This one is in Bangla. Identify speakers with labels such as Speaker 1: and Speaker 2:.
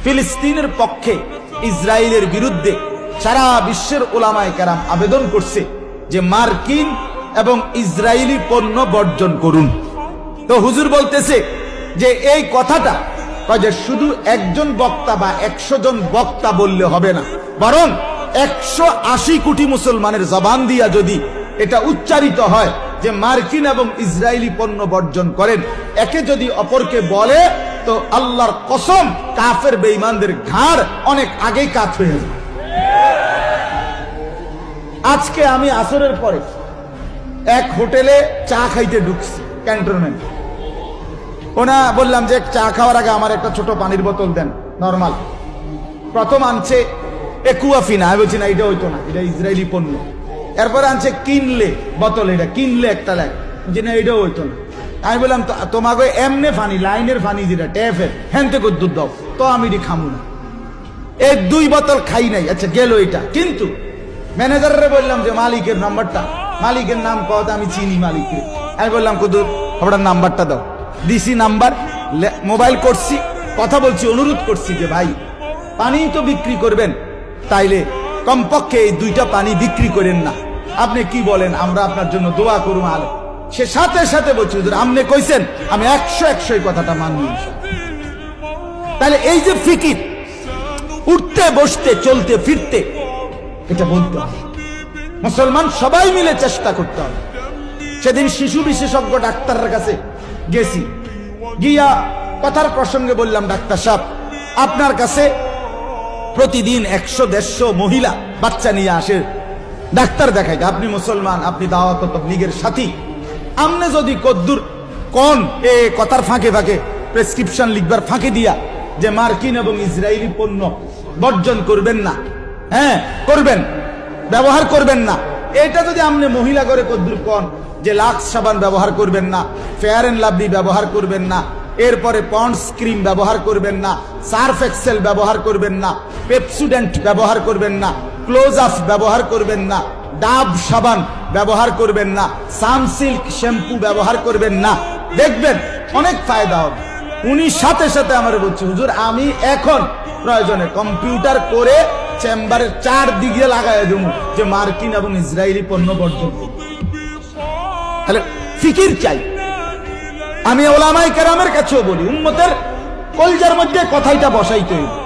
Speaker 1: ফিলিস্তিনের পক্ষে ইসরায়েলের বিরুদ্ধে সারা বিশ্বের উলামায়ে কেরাম আবেদন করছে যে মার্কিন এবং ইসরায়েলি পণ্য বর্জন করুন। তো হুজুর বলতেছে যে এই কথাটা যে শুধু একজন বক্তা বা 100 জন বক্তা বললে হবে না, বরং 180 কোটি মুসলমানের জবান দিয়া যদি এটা উচ্চারিত হয় যে মার্কিন এবং ইসরায়েলি পণ্য বর্জন করেন, একে যদি অপরকে বলে তো আল্লাহর কসম কাফের বেঈমানদের ঘাড় অনেক আগেই কাত হয়ে যাবে। আজকে আমি আসরের পরে এক হোটেলে চা খাইতে ঢুকছি ক্যান্টনমেন্ট। ওনা বললাম যে চা খাওয়ার আগে আমার একটা ছোট পানির বোতল দেন নরমাল। প্রথম আনছে একুয়াফিনা, আমি বলছি না এটা হইতো না, এটা ইসরায়েলি পণ্য। এরপরে আনছে কিনলে বোতল, এটা কিনলে একটা লেখ, যে না এটাও হইতো না। আমি বললাম তোমাকে এমনে ফানি, লাইনের ফানি যেটা ট্যাপের হ্যান থেকে দুধ দাও, তো আমি এটি খামু না। এই 2 বোতল খাই নাই, আচ্ছা গেল এটা। কিন্তু ম্যানেজারে বললাম যে মালিকের নাম্বারটা, মালিকের নাম কথা আমি চিনি মালিককে। আমি বললাম কুদুর আপনার নাম্বারটা দাও, দিছি নাম্বার, মোবাইল করছি, কথা বলছি, অনুরোধ করছি যে ভাই পানি তো বিক্রি করবেন, তাইলে কমপক্ষে এই 2টা পানি বিক্রি করেন না। আপনি কি বলেন, আমরা আপনার জন্য দোয়া করুম। আলে সে সাথে সাথে বলছি হুজুর আপনি কইছেন, আমি 100 কথা মানব। তাহলে এই যে ফিকির, উঠতে বসতে চলতে ফিরতে, এটা বলতে হবে। মুসলমান সবাই মিলে চেষ্টা করতে হবে। সেদিন শিশু বিশেষজ্ঞ ডাক্তারের কাছে গেছি, গিয়া কথার প্রসঙ্গে বললাম ডাক্তার সাহেব আপনার কাছে প্রতিদিন 100-150 মহিলা বাচ্চা নিয়ে আসে ডাক্তার দেখাইতে, আপনি মুসলমান, আপনি দাওয়াত ও তাবলীগের সাথী, আপনি যদি কদ্দুর কোন এ কথার ফাঁকে ফাঁকে প্রেসক্রিপশন লিখবার ফাঁকে দিয়া যে মার্কিন এবং ইসরায়েলি পণ্য বর্জন করবেন না, হ্যাঁ করবেন, ব্যবহার করবেন না, এটা যদি আপনি মহিলা করে কদ্দুর কোন যে লাক্স সাবান ব্যবহার করবেন না, ফেয়ার এন্ড লাভলি ব্যবহার করবেন না, এরপরে পন্ডস ক্রিম ব্যবহার করবেন না, সার্ফ এক্সেল ব্যবহার করবেন না, পেপসুডেন্ট ব্যবহার করবেন না, ক্লোজ আপ ব্যবহার করবেন না, ডাব সাবান ব্যবহার করবেন না, সানসিল্ক শ্যাম্পু ব্যবহার করবেন না, দেখবেন অনেক ফায়দা হবে। উনি সাথে সাথে আমার বলছে হুজুর আমি এখন প্রয়োজনে কম্পিউটার করে চেম্বারের 4 দিকে লাগাই দেব যে মার্কিন এবং ইসরায়েলি পণ্য বর্জন। তাহলে ফিকির চাই। আমি ওলামায়ে কেরামের কাছেও বলি উম্মতের কলজার মধ্যে কথাইটা বসাইতে হইবে।